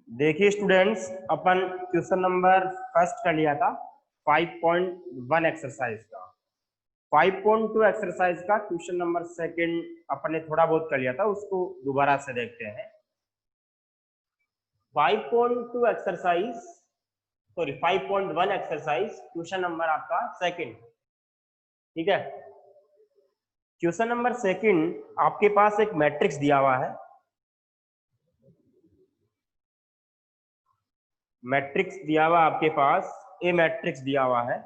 देखिए स्टूडेंट्स, अपन question number first कर लिया था 5.1 एक्सरसाइज का। 5.2 एक्सरसाइज का क्वेश्चन नंबर सेकंड अपन ने थोड़ा बहुत कर लिया था, उसको दोबारा से देखते हैं। 5.2 exercise, sorry 5.1 exercise question number आपका सेकंड। ठीक है, क्वेश्चन नंबर सेकंड आपके पास एक मैट्रिक्स दिया हुआ है। मैट्रिक्स दिया हुआ आपके पास, ए मैट्रिक्स दिया हुआ है।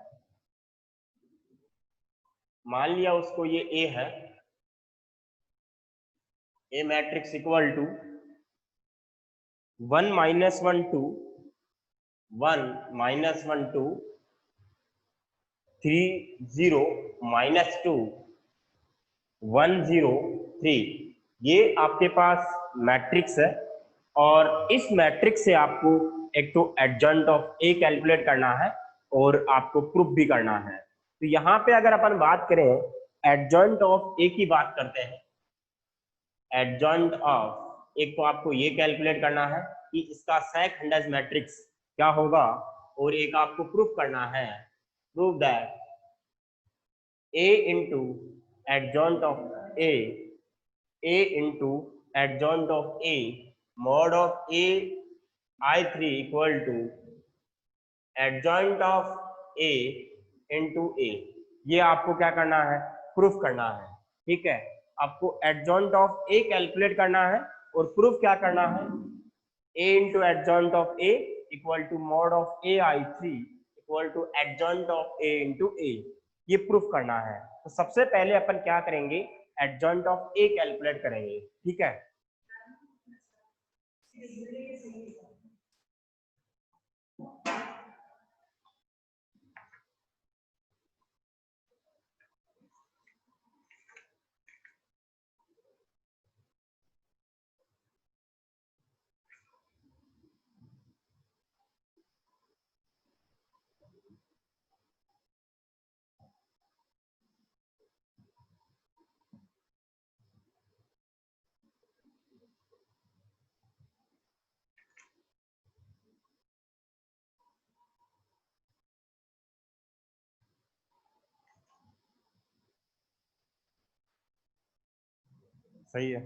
मान लिया उसको ये ए है। A matrix equal to 1 minus 1 2 1 minus 1 2 3 0 minus 2 1 0 3। ये आपके पास मैट्रिक्स है और इस मैट्रिक्स से आपको एक तो एडजॉइंट ऑफ ए कैलकुलेट करना है और आपको प्रूफ भी करना है। तो यहाँ पे अगर अपन बात करें एडजॉइंट ऑफ ए की बात करते हैं। एडजॉइंट ऑफ, एक तो आपको ये कैलकुलेट करना है कि इसका सेक हंड्रेड मैट्रिक्स क्या होगा, और एक आपको प्रूफ करना है, prove that A into adjoint of A into adjoint of A mod of A I3 equal to adjoint of A into A. ये आपको क्या करना है, प्रूफ करना है। ठीक है, आपको एडजॉइंट ऑफ ए कैलकुलेट करना है और प्रूफ क्या करना है, A into adjoint of A equal to mod of A I3 equal to adjoint of A into A. ये प्रूफ करना है। तो सबसे पहले अपन क्या करेंगे, एडजॉइंट ऑफ ए कैलकुलेट करेंगे। ठीक है, सही है।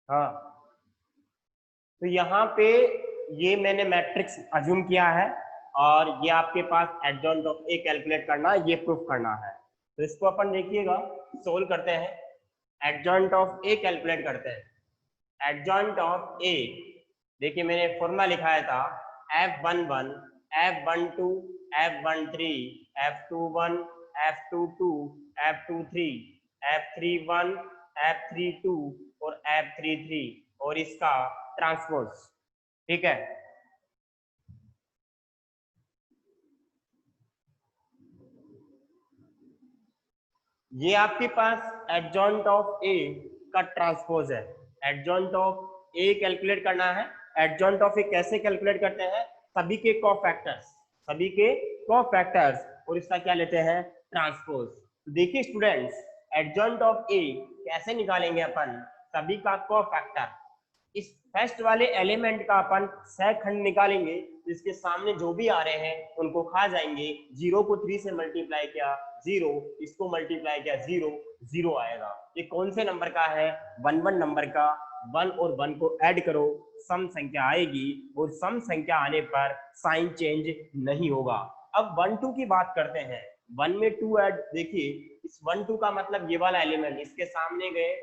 हाँ, तो यहाँ पे ये मैंने मैट्रिक्स अज्यूम किया है और ये आपके पास एडजॉइंट ऑफ ए कैलकुलेट करना है, ये प्रूफ करना है। तो इसको अपन देखिएगा, सोल्व करते हैं। एडजॉइंट ऑफ ए कैलकुलेट करते हैं। एडजॉइंट ऑफ ए, देखिए मैंने फॉर्मूला लिखाया था F11 F12 F13 F21 F22 F23 F31 F32 और F33 और इसका ट्रांसपोज। ठीक है, ये आपके पास एडजॉइंट ऑफ ए का ट्रांसपोज है। एडजॉइंट ऑफ ए कैलकुलेट करना है। एडजॉइंट ऑफ ए कैसे कैलकुलेट करते हैं, सभी के कोफैक्टर्स, सभी के कोफैक्टर्स और इसका क्या लेते हैं, ट्रांसपोज। तो देखिए स्टूडेंट्स, एडजॉइंट ऑफ ए कैसे निकालेंगे अपन, सभी का कोफैक्टर। इस फर्स्ट वाले एलिमेंट का अपन सहखंड निकालेंगे, जिसके सामने जो भी आ रहे हैं उनको खा जाएंगे। 0 को 3 से मल्टीप्लाई किया 0, इसको मल्टीप्लाई किया 0, 0 आएगा। ये कौन से नंबर का है, 1 नंबर का। 1 और 1 को ऐड करो, सम संख्या आएगी और सम संख्या आने पर साइन चेंज नहीं होगा। अब 1 2 की बात करते हैं। 1 में 2 ऐड, देखिए इस 1 2 का मतलब ये वाला एलिमेंट, इसके सामने गए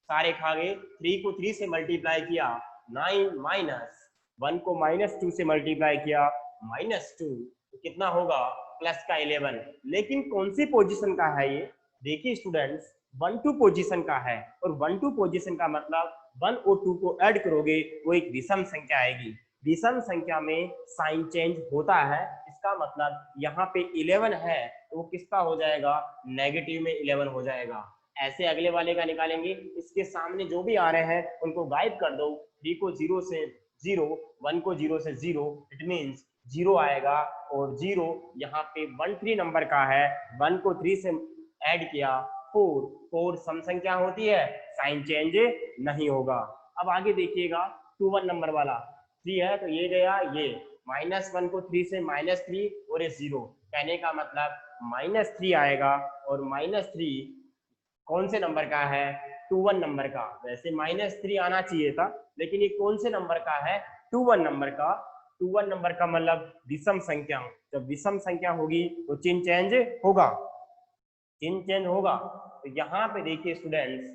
सारे खा गए। 3 को 3 से मल्टीप्लाई किया 9 माइनस 1 को -2 से मल्टीप्लाई किया -2, तो कितना होगा, प्लस का 11। लेकिन कौन सी पोजीशन का है ये, देखिए स्टूडेंट्स 1 2 पोजीशन का है और 1 2 पोजीशन का मतलब 1 और 2 को ऐड करोगे वो एक विषम संख्या आएगी। विषम संख्या में साइन चेंज होता है, इसका मतलब यहाँ पे 11 है तो वो किसका हो जाएगा, नेगेटिव में 11 हो जाएगा। ऐसे अगले वाले का निकालेंगे, इसके सामने जो भी आ रहे हैं उनको गायब कर दो। 3 को 0 से 0, 1 को 0 से 0, इट मींस 0 आएगा और 0 यहाँ पे 1 3 नंबर का है। 1 को 3 से ऐड किया 4, 4 सम संख्या होती है, साइन चेंज नहीं होगा। अब आगे देखिएगा, 2 1 नंबर वाला 3 है तो ये गया, ये -1 को 3 से -3 और ये 0, कहने का मतलब -3 आएगा और -3 कौन से नंबर का है, 2 1 नंबर का। वैसे -3 आना चाहिए था, लेकिन ये कौन से नंबर का है, 2 1 नंबर का। 2 1 नंबर का मतलब विषम संख्या, जब विषम संख्या होगी तो चिन्ह चेंज होगा, चिन्ह चेंज होगा। तो यहाँ पे देखिए स्टूडेंट्स,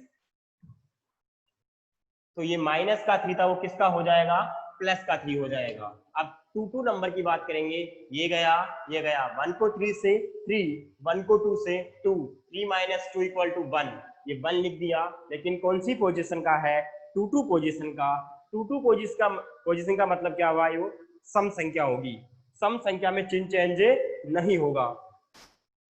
तो ये माइनस का 3 था वो किसका हो जाएगा, प्लस का 3 हो जाएगा। अब 2 2 नंबर की बात करेंगे, ये गया, ये गया, 1 को 3 से 3, 1 को 2 से 2, 3 - 2 = 1, ये 1 लिख दिया, लेकिन कौन सी पोजीशन का है, 2 2 पोजीशन का। 2 2 पोजीशन का मतलब क्या हुआ, ये सम संख्या होगी, सम संख्या में चिन्ह चेंज नहीं होगा।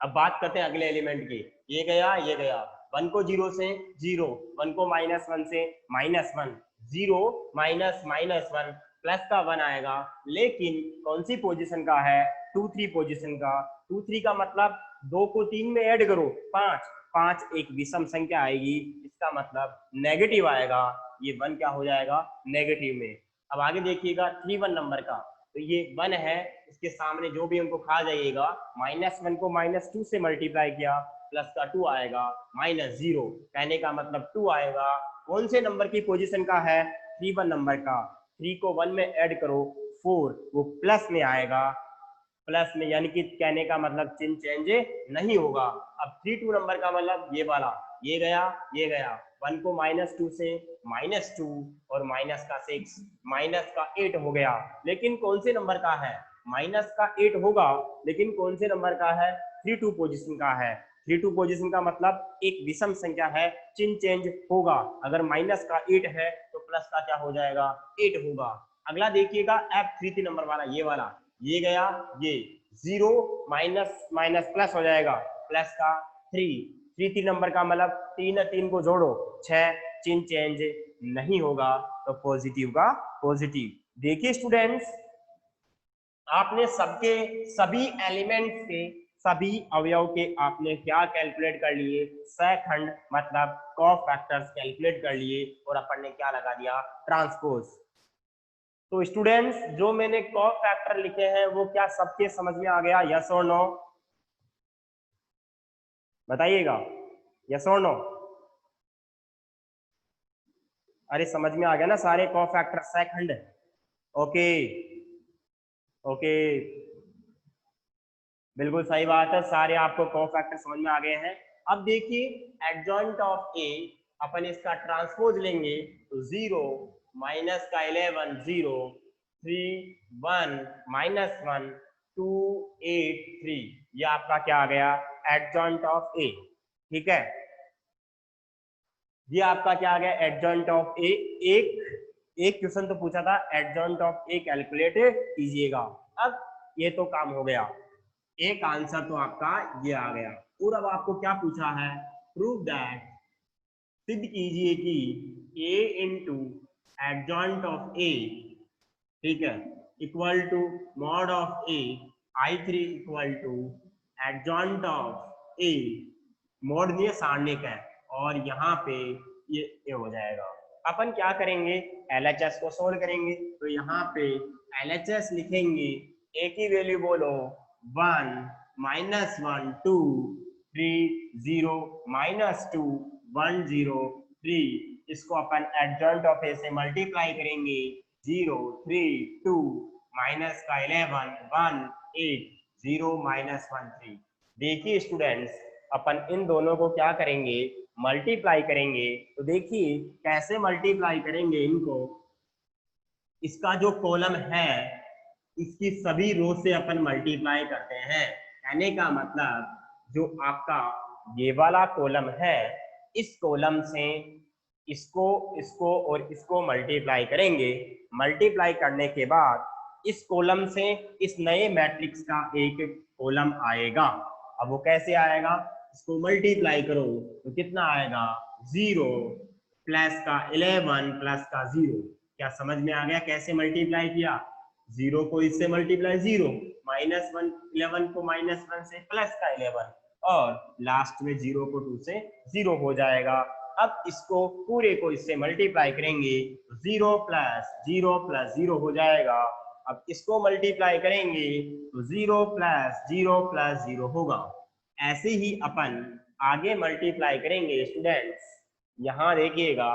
अब बात करते हैं अगले एलिमेंट की, ये गया, ये गया, 1 को 0 से 0, 1 को -1 से -1, 0 -1 प्लस का 1 आएगा, लेकिन कौन सी पोजीशन का है, 2 3 पोजीशन का। 2 3 का मतलब 2 को 3 में ऐड करो 5, 5 एक विषम संख्या आएगी, इसका मतलब नेगेटिव आएगा, ये 1 क्या हो जाएगा, नेगेटिव में। अब आगे देखिएगा 3 1 नंबर का, तो ये 1 है, इसके सामने जो भी हमको खा जाइएगा, -1 को -2 से मल्टीप्लाई किया, प्लस का 2 आएगा, -0, कहने का मतलब 2 आएगा। कौन से नंबर की पोजीशन का है, 3 1 नंबर का। 3 को 1 में ऐड करो 4, वो प्लस में आएगा, प्लस में, यानी कि कहने का मतलब चिन्ह चेंज नहीं होगा। अब 3 2 नंबर का मतलब ये वाला, ये गया, ये गया, 1 को -2 से -2 और माइनस का 6, माइनस का 8 हो गया, लेकिन कौन से नंबर का है, माइनस का 8 होगा, लेकिन कौन से नंबर का है, 3 2 पोजीशन का है। 3 2 पोजीशन का मतलब एक विषम संख्या है, चिन्ह चेंज होगा, अगर माइनस का 8 है तो प्लस का क्या हो जाएगा, 8 होगा। अगला देखिएगा F3 3 नंबर वाला, ये वाला, ये गया, ये 0 माइनस प्लस हो जाएगा, प्लस का 3 3 3 नंबर का मतलब 3 3 को जोड़ो 6, चिन्ह चेंज नहीं होगा, तो पॉजिटिव का पॉजिटिव। देखिए स्टूडेंट्स, आपने सबके सभी एलिमेंट्स के सभी अवयव के आपने क्या कैलकुलेट कर लिए, सहखंड मतलब कोफैक्टर्स कैलकुलेट कर लिए, और अपन ने क्या लगा दिया, ट्रांसपोज। तो स्टूडेंट्स, जो मैंने कोफैक्टर लिखे हैं वो क्या सबके समझ में आ गया, यस और नो, बताइएगा, यस और नो। अरे समझ में आ गया ना सारे कोफैक्टर सहखंड, ओके ओके, बिल्कुल सही बात है, सारे आपको कोफैक्टर समझ में आ गए हैं। अब देखिए एडजॉइंट ऑफ ए, अपन इसका ट्रांसपोज लेंगे तो 0 माइनस का 11 0 3 1 -1 2 8 3, ये आपका क्या आ गया, एडजॉइंट ऑफ ए, ठीक है, ये आपका क्या आ गया, एडजॉइंट ऑफ ए। एक क्वेश्चन तो पूछा था एडजॉइंट ऑफ ए कैलकुलेट कीजिएगा, अब ये तो काम हो गया, एक आंसर तो आपका ये आ गया। और अब आपको क्या पूछा है, प्रूव दैट, सिद्ध कीजिए कि a into adjoint of A, ठीक है, equal to mod of A, I3 equal to adjoint of A, mod नहीं सारणिक है, और यहाँ पे ये हो जाएगा। अपन क्या करेंगे, LHS को सोल्व करेंगे, तो यहाँ पे LHS लिखेंगे, a की वैल्यू बोलो 1 -1 2 3 0 -2 1 0 3, इसको अपन एडजॉइंट ऑफ ए से मल्टीप्लाई करेंगे, 0 3 2 माइनस का 11 1 8 0 -1 3। देखिए स्टूडेंट्स, अपन इन दोनों को क्या करेंगे, मल्टीप्लाई करेंगे, तो देखिए कैसे मल्टीप्लाई करेंगे इनको, इसका जो कॉलम है इसकी सभी रो से अपन मल्टीप्लाई करते हैं, कहने का मतलब जो आपका ये वाला कॉलम है, इस कॉलम से इसको इसको और इसको मल्टीप्लाई करेंगे, मल्टीप्लाई करने के बाद इस कॉलम से इस नए मैट्रिक्स का एक कॉलम आएगा। अब वो कैसे आएगा, इसको मल्टीप्लाई करो तो कितना आएगा, 0 प्लस का 11 प्लस का 0, क्या समझ में आ गया कैसे मल्टीप्लाई किया, 0 को इससे मल्टीप्लाई 0 -1 11 को -1 से प्लस का 11, और लास्ट में 0 को 2 से 0 हो जाएगा। अब इसको पूरे को इससे मल्टीप्लाई करेंगे, 0 प्लस 0 प्लस 0 हो जाएगा। अब इसको मल्टीप्लाई करेंगे तो 0 प्लस 0 प्लस 0 होगा। ऐसे ही अपन आगे मल्टीप्लाई करेंगे स्टूडेंट्स। यहाँ देखिएगा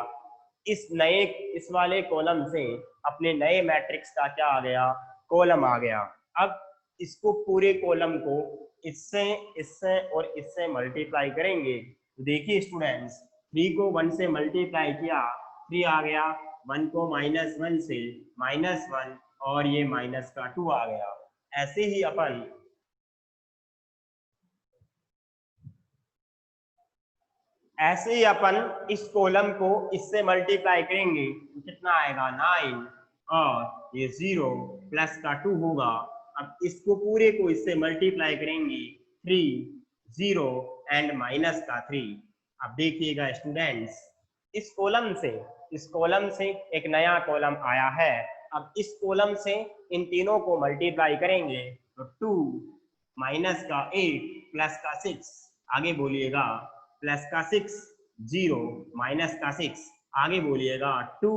इस वाले कॉलम से अपने नए मैट्रिक्स का क्या आ गया, कॉलम आ गया। अब इसको पूरे कॉलम को इससे और इससे मल्टीप्लाई करेंगे तो देखिए स्टूडेंट्स 3 को 1 से मल्टीप्लाई किया 3 आ गया, 1 को -1 से -1 और ये माइनस का 2 आ गया। ऐसे ही अपन इस कॉलम को इससे मल्टीप्लाई करेंगे तो कितना आएगा 9 और ये 0 प्लस का 2 होगा। अब इसको पूरे को इससे मल्टीप्लाई करेंगे 3 0 एंड माइनस का 3। अब देखिएगा स्टूडेंट्स इस कॉलम से एक नया कॉलम आया है। अब इस कॉलम से इन तीनों को मल्टीप्लाई करेंगे तो 2 माइनस का 8 प्लस का 6, आगे बोलिएगा प्लस का 6 0 माइनस का 6, आगे बोलिएगा 2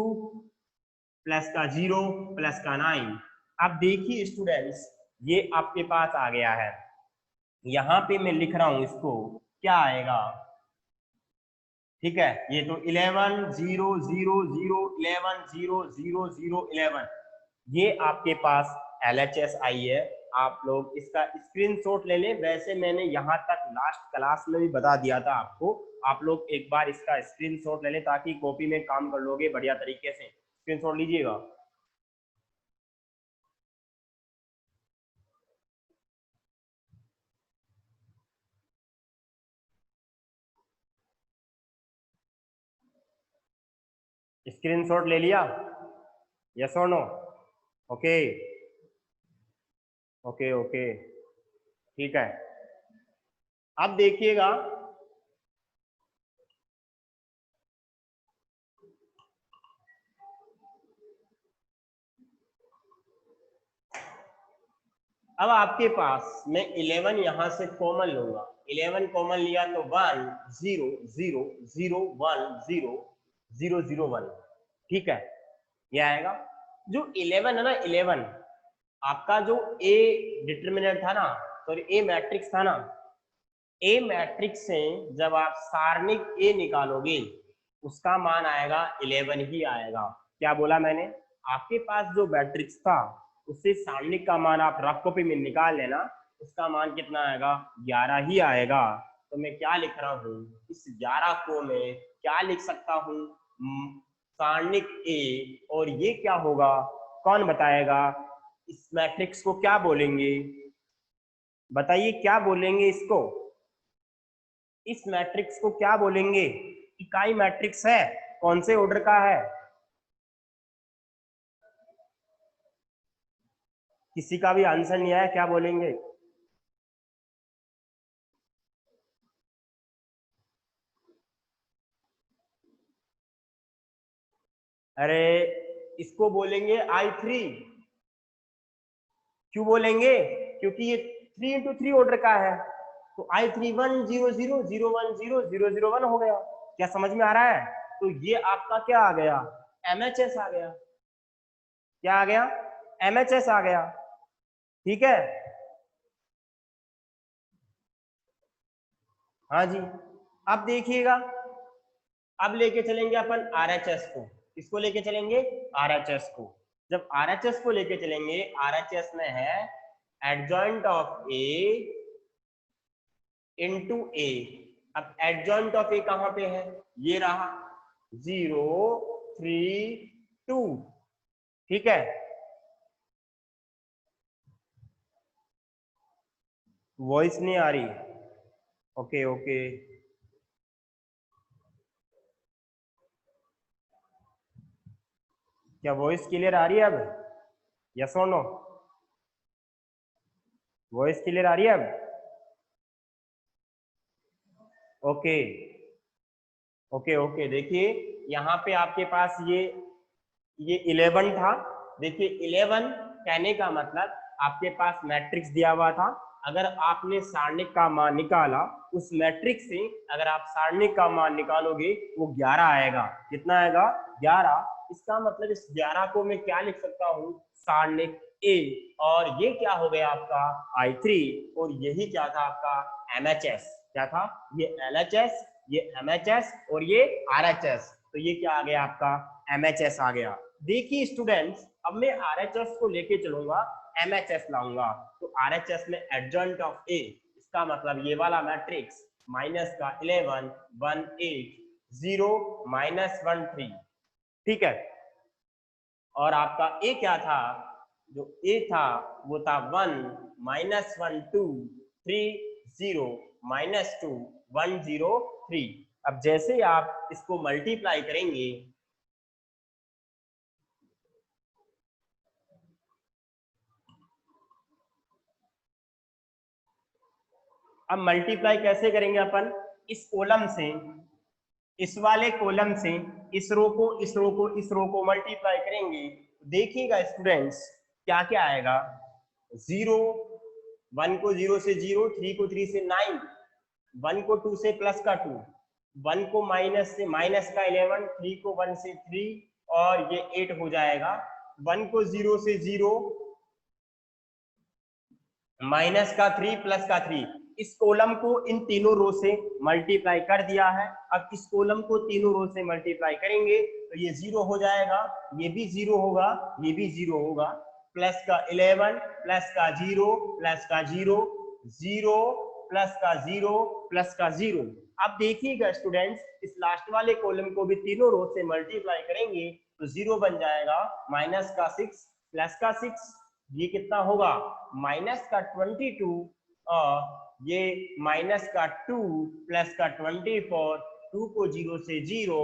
प्लस का 0 प्लस का 9। अब देखिए स्टूडेंट्स ये आपके पास आ गया है। यहाँ पे मैं लिख रहा हूं इसको क्या आएगा, ठीक है। ये तो 11 0 0 0 11 0 0 0 11 ये आपके पास LHS आई है। आप लोग इसका स्क्रीनशॉट ले लें। वैसे मैंने यहाँ तक लास्ट क्लास में भी बता दिया था आपको, आप लोग एक बार इसका स्क्रीनशॉट ले लें ताकि कॉपी में काम कर लोगे बढ़िया तरीके से। स्क्रीनशॉट लीजिएगा। स्क्रीनशॉट ले लिया? यस और नो? ओके ओके ओके ठीक है। अब देखिएगा अब आपके पास मैं 11 यहां से कॉमन लूंगा। 11 कॉमन लिया तो 1 0 0 0 1 0 0 0 1, ठीक है। ये आएगा जो 11 है ना, 11 आपका जो ए डिटर्मिनेंट था ना, सॉरी ए मैट्रिक्स था ना, ए मैट्रिक्स से जब आप सारणिक ए निकालोगे उसका मान आएगा 11 ही आएगा। क्या बोला मैंने? आपके पास जो मैट्रिक्स था उससे सारणिक का मान आप रफ कॉपी में निकाल लेना, उसका मान कितना आएगा 11 ही आएगा। तो मैं क्या लिख रहा हूँ, इस 11 को मैं क्या लिख सकता हूँ, सारणिक ए। और ये क्या होगा, कौन बताएगा? इस मैट्रिक्स को क्या बोलेंगे, बताइए क्या बोलेंगे इसको? इस मैट्रिक्स को क्या बोलेंगे? इकाई मैट्रिक्स है, कौन से ऑर्डर का है? किसी का भी आंसर नहीं आया, क्या बोलेंगे? अरे इसको बोलेंगे I3। क्यों बोलेंगे? क्योंकि ये 3 into 3 ऑर्डर का है। तो I3 1 0 0 0 1 0 0 0 1 हो गया। क्या समझ में आ रहा है? तो ये आपका क्या आ गया, MHS आ गया। क्या आ गया? MHS आ गया, ठीक है। हाँ जी। अब देखिएगा, अब लेके चलेंगे अपन RHS को। किसको लेके चलेंगे? RHS को। जब RHS को लेके चलेंगे, RHS में है adjoint of A into A। अब एडजॉइंट ऑफ A कहां पे है? ये रहा 0 3 2, ठीक है। वॉइस नहीं आ रही? ओके ओके, क्या वॉइस क्लियर आ रही है अब? यस और नो? वॉइस क्लियर आ रही है अब? Okay okay okay. देखिए यहाँ पे आपके पास ये 11 था। देखिए 11 कहने का मतलब आपके पास मैट्रिक्स दिया हुआ था, अगर आपने सारणिक का मान निकाला उस मैट्रिक्स से, अगर आप सारणिक का मान निकालोगे वो 11 आएगा। कितना आएगा? 11। इसका मतलब इस 11 को मैं क्या लिख सकता हूँ? सारणिक ए। और ये क्या हो गया आपका? I3। और यही क्या था आपका? MHS। क्या था? ये LHS, ये MHS और ये RHS। तो ये क्या आ गया आपका? MHS आ गया। देखिए स्टूडेंट्स, अब मैं RHS को लेके चलूंगा, MHS लाऊंगा। तो RHS में एडजॉइंट ऑफ ए, इसका मतलब ये वाला मैट्रिक्स माइनस का 11 1 8 0 -1 3। ठीक है। और आपका ए क्या था? जो ए था वो था 1 -1 2 3 0 -2 1 0 3। अब जैसे आप इसको मल्टीप्लाई करेंगे, अब मल्टीप्लाई कैसे करेंगे अपन? इस कॉलम से, इस वाले कॉलम से इस रो को, इस रो को, इस रो को मल्टीप्लाई करेंगे। देखिएगा स्टूडेंट्स क्या क्या आएगा। 0, 1 को 0 से 0, 3 को 3 से 9, 1 को 2 से प्लस का 2, 1 को माइनस से माइनस का 11, 3 को 1 से 3 और ये 8 हो जाएगा। 1 को 0 से 0, माइनस का 3 प्लस का 3। इस कॉलम को इन तीनों रो से मल्टीप्लाई कर दिया है। अब इस कॉलम को तीनों रो से मल्टीप्लाई करेंगे तो ये 0 हो जाएगा, ये भी 0 होगा, ये भी 0 होगा। प्लस का 11 प्लस का 0 प्लस का 0 0 प्लस का 0 प्लस का 0। अब देखिएगा स्टूडेंट्स, इस लास्ट वाले कॉलम को भी तीनों रो से मल्टीप्लाई करेंगे तो 0 बन जाएगा, माइनस का 6 प्लस का 6, ये कितना होगा? माइनस का 22 और ये माइनस का 2 प्लस का 24, 2 को 0 से 0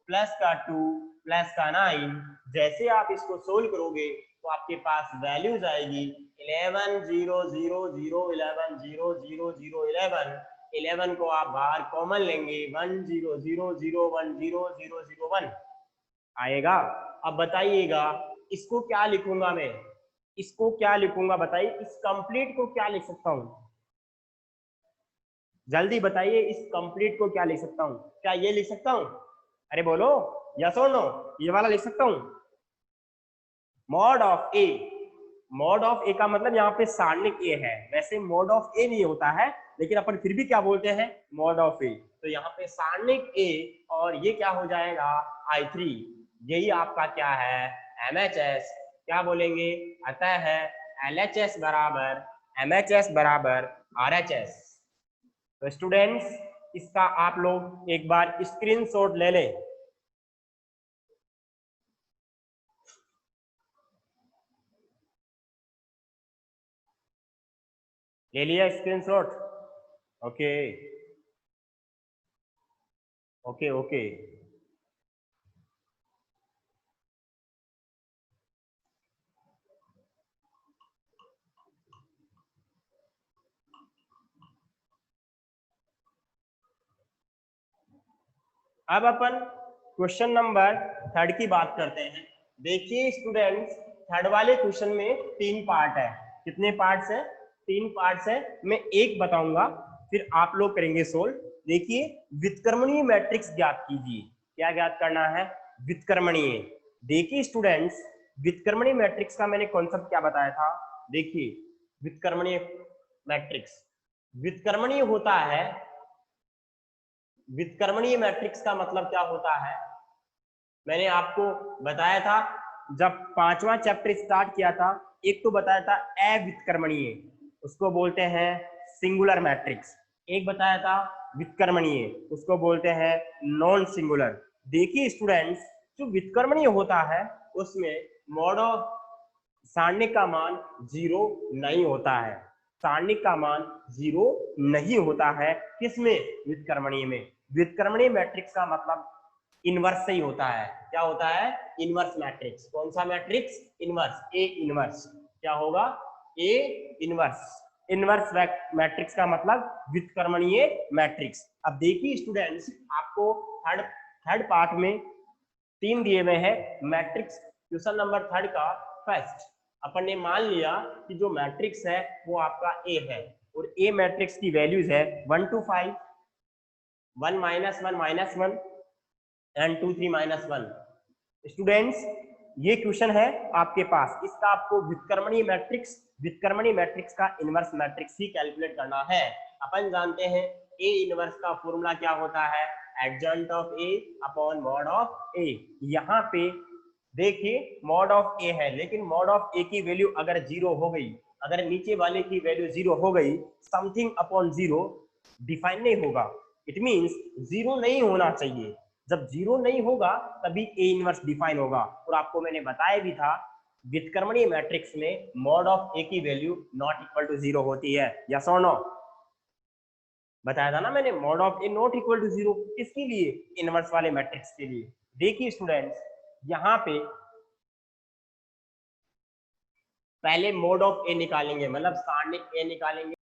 प्लस का 2 प्लस का 9। जैसे आप इसको सोल्व करोगे तो आपके पास वैल्यूज आएगी 11 0 0 0 11 0 0 0 11। 11 को आप बाहर कॉमन लेंगे, 1 0 0 0 1 0 0 0 1 आएगा। अब बताइएगा इसको क्या लिखूंगा मैं? इसको क्या लिखूंगा बताइए? इस कंप्लीट को क्या लिख सकता हूं? जल्दी बताइए, इस कंप्लीट को क्या लिख सकता हूं? क्या ये लिख सकता हूं? अरे बोलो, यस और नो, ये वाला लिख सकता हूं? Mod of A. Mod of A का मतलब यहाँ पे सारणिक ए है। वैसे मॉड ऑफ ए नहीं होता है, लेकिन अपन फिर भी क्या बोलते हैं? मॉड ऑफ ए। तो यहाँ पे सारणिक ए और ये क्या हो जाएगा? I3। यही आपका क्या है? MHS। क्या बोलेंगे? अतः है LHS बराबर MHS बराबर RHS। तो स्टूडेंट्स इसका आप लोग एक बार स्क्रीनशॉट ले लें। ले लिया स्क्रीनशॉट? Okay okay okay. अब अपन क्वेश्चन नंबर 3 की बात करते हैं। देखिए स्टूडेंट्स, थर्ड वाले क्वेश्चन में 3 पार्ट है। कितने पार्ट्स है? 3 पार्ट्स है। मैं एक बताऊंगा, फिर आप लोग करेंगे सोल्व। देखिए, व्युत्क्रमणीय मैट्रिक्स ज्ञात कीजिए। क्या ज्ञात करना है? व्युत्क्रमणीय। देखिए स्टूडेंट्स, व्युत्क्रमणीय मैट्रिक्स का मैंने कॉन्सेप्ट क्या बताया था? देखिए, व्युत्क्रमणीय मैट्रिक्स, व्युत्क्रमणीय होता है, व्युत्क्रमणीय मैट्रिक्स का मतलब क्या होता है? मैंने आपको बताया था जब 5वां चैप्टर स्टार्ट किया था। एक तो बताया था अव्युत्क्रमणीय, उसको बोलते हैं सिंगुलर मैट्रिक्स। एक बताया था व्युत्क्रमणीय, उसको बोलते हैं नॉन सिंगुलर। देखिए स्टूडेंट्स, जो व्युत्क्रमणीय होता है उसमें मॉड ऑफ सारणिक का मान 0 नहीं होता है। सारणिक का मान 0 नहीं होता है। किसमें? व्युत्क्रमणीय में। व्युत्क्रमणीय मैट्रिक्स का मतलब इनवर्स से ही होता है। क्या होता है? Inverse matrix. कौन सा मैट्रिक्स? Inverse, A inverse. क्या होगा? A inverse. इनवर्स मैट्रिक्स का मतलब व्युत्क्रमणीय मैट्रिक्स। अब देखिए स्टूडेंट्स, आपको थर्ड थर्ड पार्ट में 3 दिए हुए हैं मैट्रिक्स। क्वेश्चन नंबर 3 का फर्स्ट, अपन ने मान लिया कि जो मैट्रिक्स है वो आपका ए है, और ए मैट्रिक्स की वैल्यूज है 1 to 5, 1 -1 -1 एंड 2 3 -1। स्टूडेंट्स ये क्वेश्चन है आपके पास, इसका आपको व्युत्क्रमणीय मैट्रिक्स का इनवर्स मैट्रिक्स ही कैलकुलेट करना है। अपन जानते हैं ए इनवर्स का फॉर्मूला क्या होता है, adjoint of A upon mod of A. यहाँ पे देखिए मॉड ऑफ ए है, लेकिन मॉड ऑफ ए की वैल्यू अगर 0 हो गई, अगर नीचे वाले की वैल्यू 0 हो गई, समथिंग अपॉन 0 डिफाइन नहीं होगा। इट मींस 0 नहीं होना चाहिए। जब 0 नहीं होगा तभी ए इनवर्स डिफाइन होगा। और आपको मैंने बताया भी था व्युत्क्रमणीय मैट्रिक्स में मॉड ऑफ ए की वैल्यू नॉट इक्वल टू 0 होती है, यस और नो? बताया था ना मैंने, mod of A not equal to 0 किसके लिए, इनवर्स वाले मैट्रिक्स के लिए। देखिए स्टूडेंट्स यहाँ पे पहले मोड ऑफ ए निकालेंगे, मतलब सारणिक ए निकालेंगे।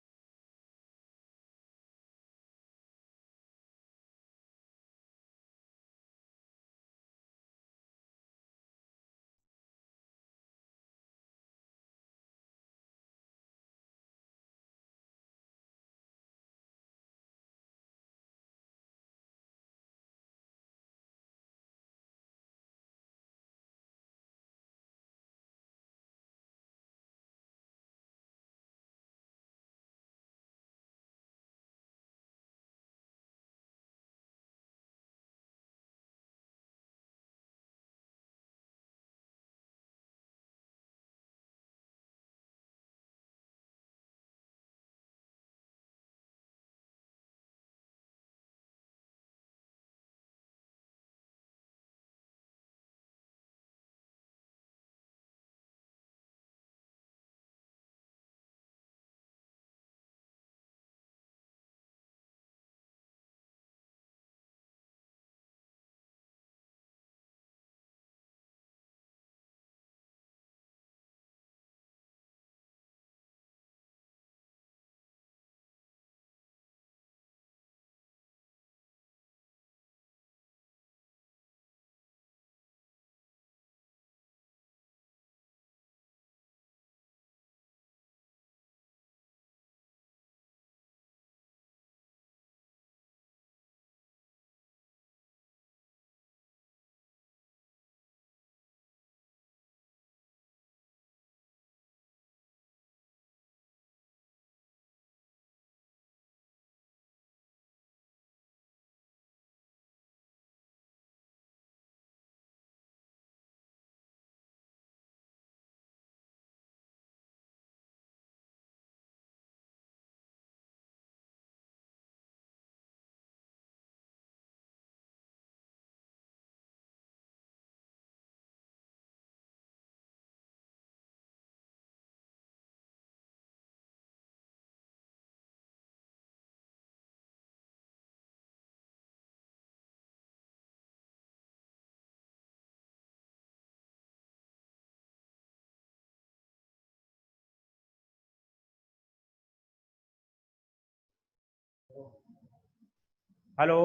हेलो,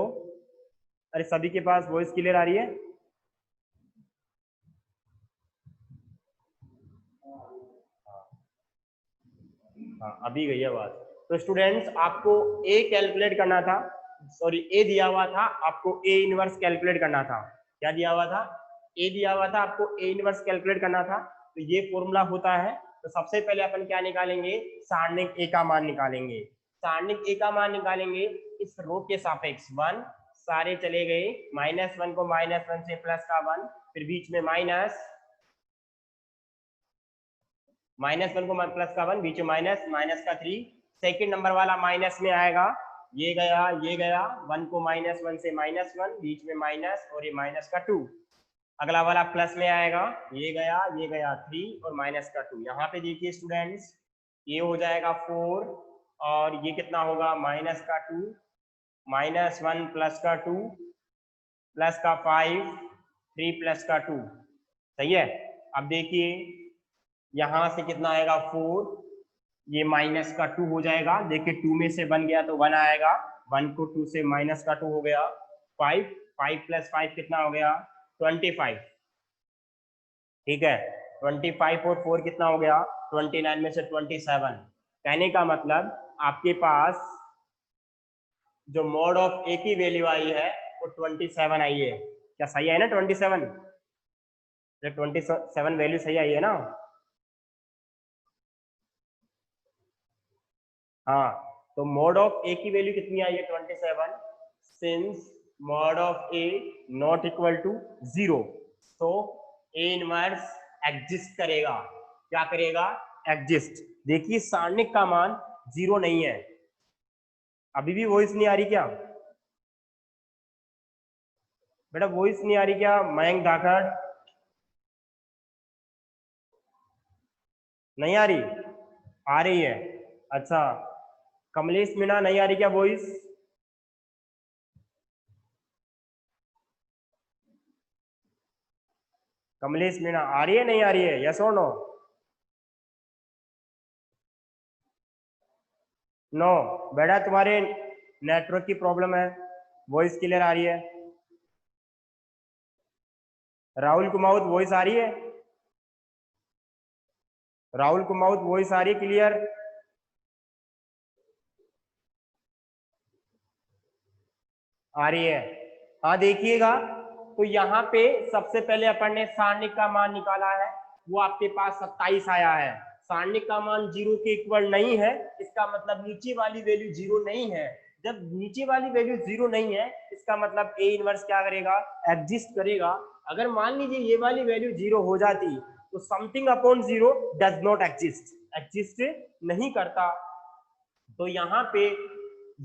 अरे सभी के पास वॉइस क्लियर आ रही है? हाँ अभी गई है बात। तो स्टूडेंट्स आपको ए कैलकुलेट करना था, सॉरी ए दिया हुआ था आपको, ए इनवर्स कैलकुलेट करना था। क्या दिया हुआ था? ए दिया हुआ था आपको, ए इनवर्स कैलकुलेट करना था। तो ये फॉर्मूला होता है। तो सबसे पहले अपन क्या निकालेंगे, सारणिक ए का मान निकालेंगे। सारणिक ए का मान निकालेंगे इस रो के सापेक्ष 1, सारे चले गए, -1 को -1 से प्लस का 1, फिर बीच में -1 को प्लस का 1, बीच में माइनस का 3, सेकंड नंबर वाला माइनस में आएगा, ये गया 1 को -1 से -1, बीच में माइनस और ये माइनस का 2। अगला वाला प्लस में आएगा, ये गया 3 और माइनस का 2। यहाँ पे देखिए स्टूडेंट्स ये हो जाएगा 4 और ये कितना होगा, माइनस का 2, -1 प्लस का 2 प्लस का 5, 3 प्लस का 2। सही है। अब देखिए यहां से कितना आएगा 4, ये माइनस का 2 हो जाएगा। देखिए 2 में से 1 गया तो 1 आएगा, 1 को 2 से माइनस का 2 हो गया, 5, 5 प्लस 5 कितना हो गया, 25। ठीक है, 25 और 4 कितना हो गया, 29 में से 27। कहने का मतलब आपके पास जो मॉड ऑफ ए की वैल्यू आई है वो 27 आई है। क्या सही है ना 27? 27 वैल्यू सही आई है ना? हाँ, तो मॉड ऑफ ए की वैल्यू कितनी आई है 27। Since mod of A not equal to 0, तो ए इनवर्स एग्जिस्ट करेगा। क्या करेगा? एग्जिस्ट। देखिए सारणिक का मान 0 नहीं है। अभी भी वॉइस नहीं आ रही क्या बेटा? वॉइस नहीं आ रही क्या मयंक धाकड़? नहीं आ रही? आ रही है। अच्छा, कमलेश मीणा नहीं आ रही क्या वॉइस? कमलेश मीणा आ रही है नहीं आ रही है? यस और नो? नो। बेटा तुम्हारे नेटवर्क की प्रॉब्लम है, वॉइस क्लियर आ रही है। राहुल कुमाऊत वॉइस आ रही है? राहुल कुमाऊत वॉइस आ रही है क्लियर? आ रही है। हाँ देखिएगा, तो यहाँ पे सबसे पहले अपन ने सारणिक का मान निकाला है, वो आपके पास 27 आया है। सारणिक का मान 0 के इक्वल नहीं है, इसका मतलब नीचे वाली वैल्यू 0 नहीं है। जब नीचे वाली वैल्यू 0 नहीं है, इसका मतलब ए इनवर्स क्या करेगा? एग्जिस्ट करेगा। अगर मान लीजिए ये वाली वैल्यू 0 हो जाती तो something upon 0 does not exist, exist नहीं करता। तो यहाँ पे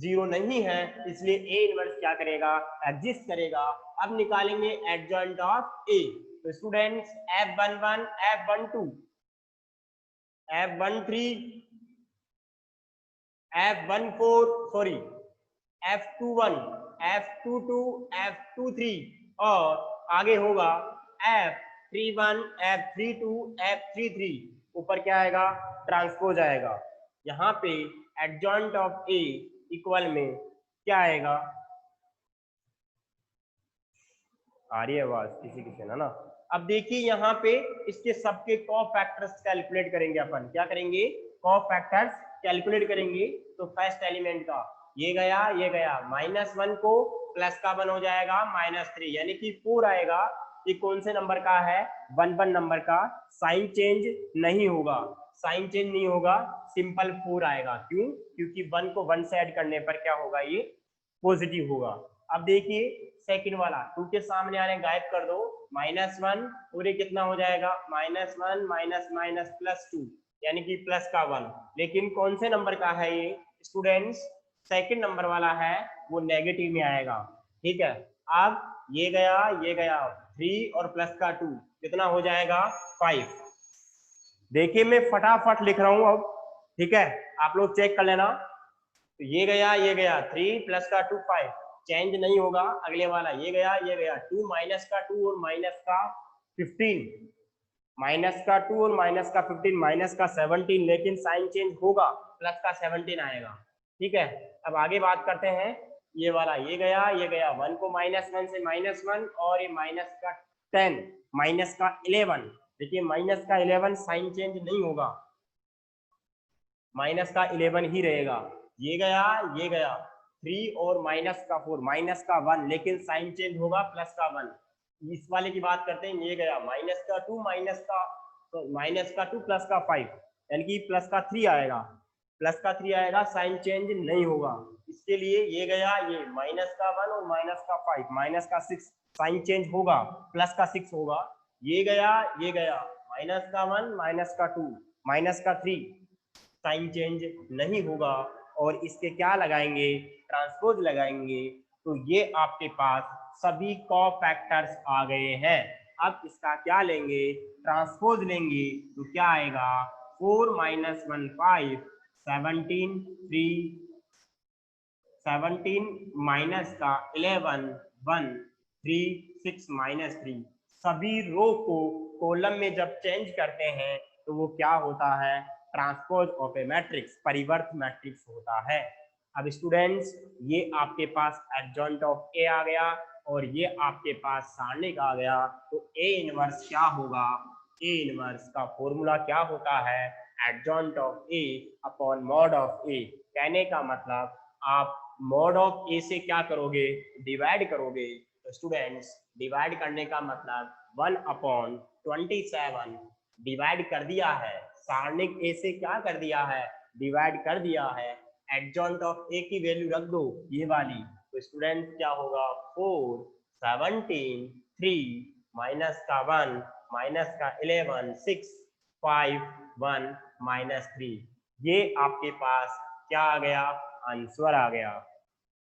0 नहीं है, इसलिए ए इनवर्स क्या करेगा? एग्जिस्ट करेगा। अब निकालेंगे एडजॉइंट ऑफ ए। तो students F11 F12 F13 F14 sorry F21 F22 F23 और आगे होगा F31 F32 F33। ऊपर क्या आएगा? ट्रांसपोज आएगा। यहाँ पे एडजॉइंट ऑफ ए इक्वल में क्या आएगा? आ रही है आवाज किसी किसी ना? अब देखिए यहाँ पे इसके सबके कोफैक्टर्स कैलकुलेट करेंगे अपन। क्या करेंगे? कोफैक्टर्स कैलकुलेट करेंगे। तो फर्स्ट एलिमेंट का ये गया -1 को प्लस का 1 हो जाएगा -3, यानी कि 4 आएगा। ये कौन से नंबर का है? 1 नंबर का। साइन चेंज नहीं होगा, साइन चेंज नहीं होगा, सिंपल 4 आएगा। क्यों? क्योंकि 1 को 1 से ऐड करने पर क्या होगा? ये पॉजिटिव होगा। अब देखिए सेकंड वाला 2 के सामने आ रहे गायब कर दो, -1 और ये कितना हो जाएगा? -1 माइनस माइनस +2, यानी कि प्लस का 1। लेकिन कौन से नंबर का है ये स्टूडेंट्स? सेकंड नंबर वाला है, वो नेगेटिव में आएगा। ठीक है, अब ये गया 3 और प्लस का 2 कितना हो जाएगा? 5। देखिए मैं फटाफट लिख रहा हूं अब, ठीक है, आप लोग चेक कर लेना। तो ये गया 3 प्लस का 2 5, चेंज नहीं होगा। अगले वाला ये गया 2 माइनस का 2 और माइनस का 15, माइनस का 2 और माइनस का 15 माइनस का 17, लेकिन साइन चेंज होगा, प्लस का 17 आएगा। ठीक है, अब आगे बात करते हैं। ये वाला ये गया 1 को -1 से -1 और ये माइनस का 10 माइनस का 11। देखिए माइनस का 11 साइन चेंज नहीं होगा, माइनस का 11 ही रहेगा। ये गया 3 और माइनस का 4 माइनस का 1, लेकिन साइन चेंज होगा, प्लस का 1। इस वाले की बात करते हैं। ये गया -2 माइनस का 2 प्लस का 5, यानी कि प्लस का 3 आएगा, प्लस का 3 आएगा, साइन चेंज नहीं होगा। इसके लिए ये गया ये माइनस का 1 और माइनस का 5 माइनस का 6, साइन चेंज होगा, प्लस का 6 होगा। ये गया माइनस का 1 माइनस का 2 माइनस का 3, साइन चेंज नहीं होगा। और इसके क्या लगाएंगे? ट्रांसपोज लगाएंगे। तो ये आपके पास सभी कोफैक्टर्स आ गए हैं। अब इसका क्या लेंगे? ट्रांसपोज लेंगे। तो क्या आएगा? 4 - 1 5 17 3 17 माइनस का 11 1 3 6 -3। सभी रो को कॉलम में जब चेंज करते हैं तो वो क्या होता है? ट्रांसपोज ऑफ ए मैट्रिक्स, परिवर्त मैट्रिक्स होता है। अब स्टूडेंट्स ये आपके पास एडजॉइंट ऑफ ए आ गया और ये आपके पास सारणिक आ गया। तो ए इनवर्स क्या होगा? ए इनवर्स का फॉर्मूला क्या होता है, adjoint of A upon mod of A. कहने का मतलब आप मॉड ऑफ ए से क्या करोगे, डिवाइड करोगे। तो स्टूडेंट्स डिवाइड करने का मतलब 1/27 डिवाइड कर दिया है, सारणिक ए से क्या कर दिया है, डिवाइड कर दिया है। एडजॉइंट ऑफ ए की वैल्यू रख दो ये वाली, तो स्टूडेंट क्या होगा 4 17 3 माइनस का 1 माइनस का 11 6 5 1 माइनस 3। ये आपके पास क्या आ गया, आंसर आ गया।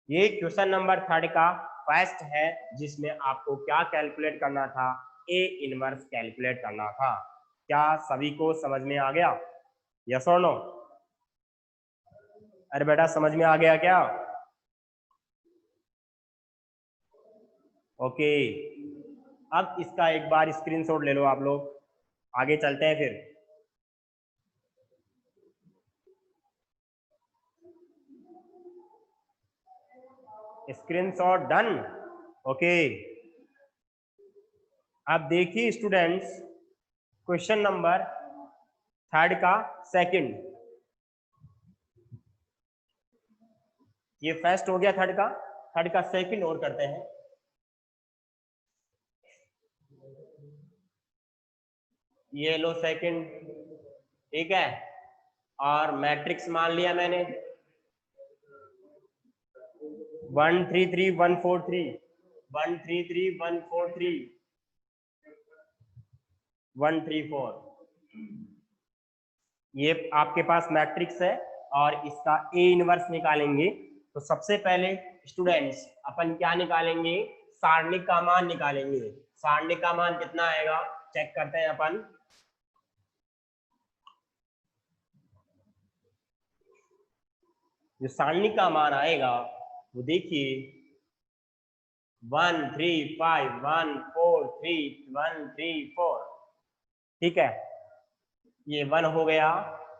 ये क्वेश्चन नंबर 3 का फर्स्ट है जिसमें आपको क्या कैलकुलेट करना था, ए इनवर्स कैलकुलेट करना था। क्या सभी को समझ में आ गया, यस और नो? अरे बेटा समझ में आ गया क्या? ओके, अब इसका एक बार स्क्रीनशॉट ले लो आप लोग, आगे चलते हैं फिर। Screenshot done, okay. अब देखिए स्टूडेंट्स क्वेश्चन नंबर 3 का सेकंड, ये फर्स्ट हो गया 3 का सेकंड और करते हैं। ये लो सेकंड, ठीक है, और मैट्रिक्स मान लिया मैंने 133143 133143 134, ये आपके पास मैट्रिक्स है और इसका ए इनवर्स निकालेंगे। तो सबसे पहले स्टूडेंट्स अपन क्या निकालेंगे, सारणिक का मान निकालेंगे। सारणिक का मान कितना आएगा चेक करते हैं अपन। जो सारणिक का मान आएगा वो देखिए 1 3 5 1 4 3 1 3 4, ठीक है, ये 1 हो गया।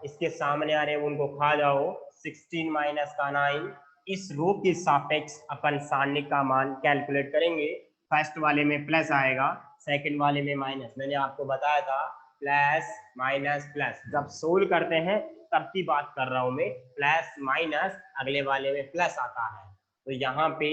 इसके सामने आ रहे उनको खा जाओ, 16 माइनस का 9। इस रो के सापेक्ष अपन सारणिक का मान कैलकुलेट करेंगे। फर्स्ट वाले में प्लस आएगा, सेकंड वाले में माइनस। मैंने आपको बताया था प्लस माइनस प्लस, जब सोल्व करते हैं तब की बात कर रहा हूं मैं। प्लस माइनस अगले वाले में प्लस आता है, तो यहाँ पे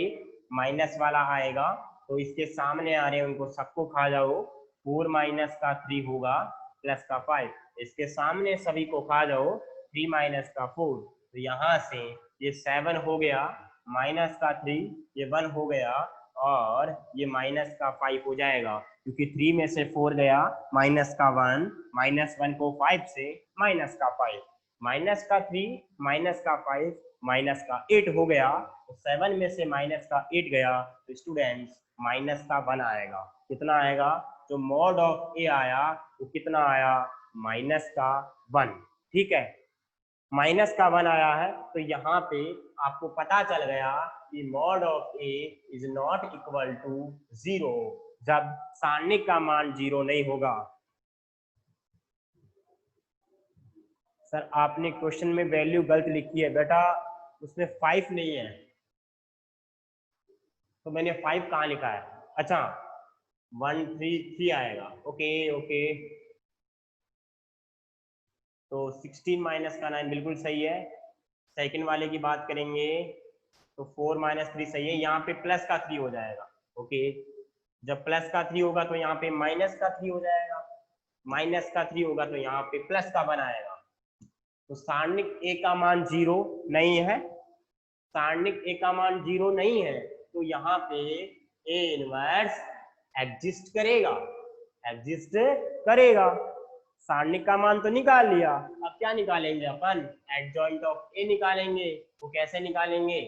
माइनस वाला आएगा। तो इसके सामने आ रहे हैं उनको सबको खा जाओ, 4 माइनस का 3 होगा प्लस का 5। इसके सामने सभी को खा जाओ, 3 माइनस का 4। तो यहाँ से ये 7 हो गया, माइनस का 3 ये 1 हो गया, और ये माइनस का 5 हो जाएगा क्योंकि 3 में से 4 गया, माइनस का 1, माइनस 1 को 5 से माइनस का 5, माइनस का 3 माइनस का 5 माइनस का 8 हो गया। तो 7 में से माइनस का 8 गया, तो स्टूडेंट्स माइनस का 1 आएगा। कितना आएगा, जो मॉड ऑफ ए आया वो कितना आया, माइनस का 1, ठीक है, माइनस का 1 आया है। तो यहाँ पे आपको पता चल गया कि mod of A is not equal to 0, जब सारणिक का मान 0 नहीं होगा। सर आपने क्वेश्चन में वैल्यू गलत लिखी है बेटा, उसमें 5 नहीं है, तो मैंने 5 कहाँ लिखा है, अच्छा 133 आएगा, ओके ओके। तो 16 माइनस का 9 बिल्कुल सही है। सेकंड वाले की बात करेंगे तो 4 माइनस 3 सही है, यहाँ पे प्लस का 3 हो जाएगा, ओके। जब प्लस का 3 होगा तो यहाँ पे माइनस का 3 हो जाएगा, माइनस का 3 होगा तो यहाँ पे प्लस का 1 आएगा। तो सारणिक ए का मान 0 नहीं है, सारणिक ए का मान 0 नहीं है, तो यहाँ पे ए इनवर्स एग्जिस्ट करेगा, एग्जिस्ट करेगा। सारणिक का मान तो निकाल लिया, अब क्या निकालेंगे अपन, एडजॉइंट ऑफ ए निकालेंगे। वो कैसे निकालेंगे,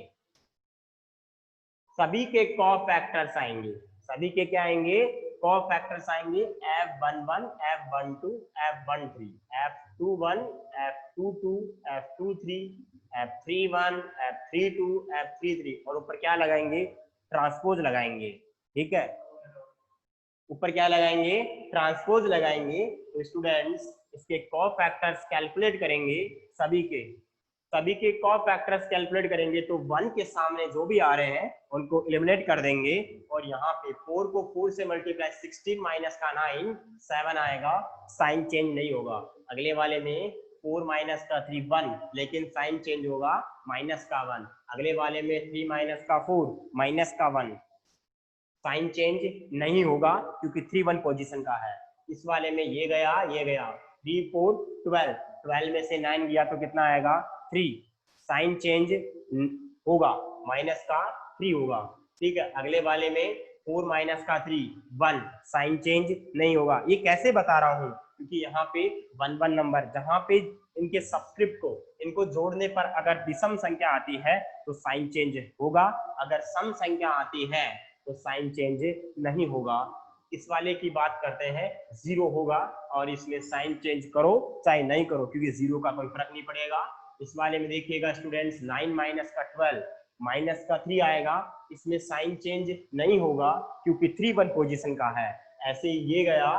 सभी के कोफैक्टर्स आएंगे, सभी के क्या आएंगे, कोफैक्टर्स आएंगे, F11 F12 F13 F21 F22 F23 F31 F32 F33, और ऊपर क्या लगाएंगे, ट्रांसपोज लगाएंगे, ठीक है, ऊपर क्या लगाएंगे, ट्रांसपोज लगाएंगे। तो स्टूडेंट्स इसके कोफैक्टर्स कैलकुलेट करेंगे सभी के, सभी के कोफैक्टर्स कैलकुलेट करेंगे तो 1 के सामने जो भी आ रहे हैं उनको एलिमिनेट कर देंगे और यहाँ पे 4 को 4 से मल्टीप्लाई 16 माइनस का 9 7 आएगा, साइन चेंज नहीं होगा। अगले वाले में 4 माइनस का 3 1, लेकिन साइन चेंज होगा माइनस का 1। अगले वाले में 3 माइनस का 4 माइनस का 1, साइन चेंज नहीं होगा क्योंकि 3 1 पोजीशन का है। इस वाले में ये गया 3 4 12, 12 में से 9 गया तो कितना आएगा 3, साइन चेंज होगा माइनस का 3 होगा। ठीक है, अगले वाले में 4 माइनस का 3 1, साइन चेंज नहीं होगा। ये कैसे बता रहा हूँ क्योंकि यहाँ पे 1 1 नंबर जहाँ पे इनके सबस्क्रिप्ट को इनको जोड़ने पर अगर विषम संख्या आती है तो साइन चेंज होगा, अगर सम संख्या आती है तो साइन चेंज नहीं होगा। इस वाले की बात करते हैं, 0 होगा और इसमें साइन चेंज करो चाहे नहीं करो क्योंकि 0 का कोई फर्क नहीं पड़ेगा। इस वाले में देखिएगा स्टूडेंट्स 9 माइनस का 12 माइनस का 3 आएगा, इसमें साइन चेंज नहीं होगा क्योंकि 3 1 पोजीशन का है। ऐसे ये गया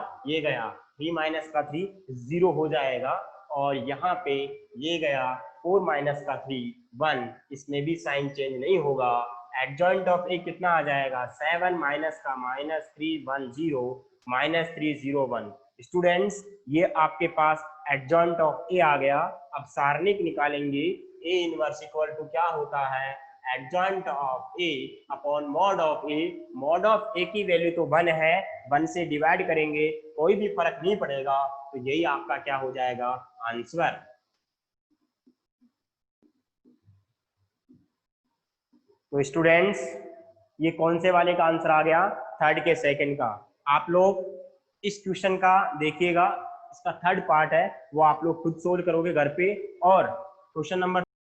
3 माइनस का 3 0 हो जाएगा और यहाँ पे ये गया 4 माइनस का 3 1, इसमें भी साइन चेंज नहीं होगा। एडजॉइंट ऑफ ए कितना आ जाएगा 7 माइनस का -3 1 0 -3 0 1। स्टूडेंट्स ये आपके पास एडजॉइंट ऑफ ए आ गया। अब सारणिक निकालेंगे, ए इनवर्स इक्वल टू क्या होता है adjoint of A upon mod of A. Mod of A की वैल्यू तो 1 है, 1 से डिवाइड करेंगे कोई भी फर्क नहीं पड़ेगा, तो यही आपका क्या हो जाएगा आंसर। तो स्टूडेंट्स ये कौन से वाले का आंसर आ गया, थर्ड के सेकंड का। आप लोग इस क्वेश्चन का देखिएगा, इसका थर्ड पार्ट है वो आप लोग खुद सोल्व करोगे घर पे, और क्वेश्चन नंबर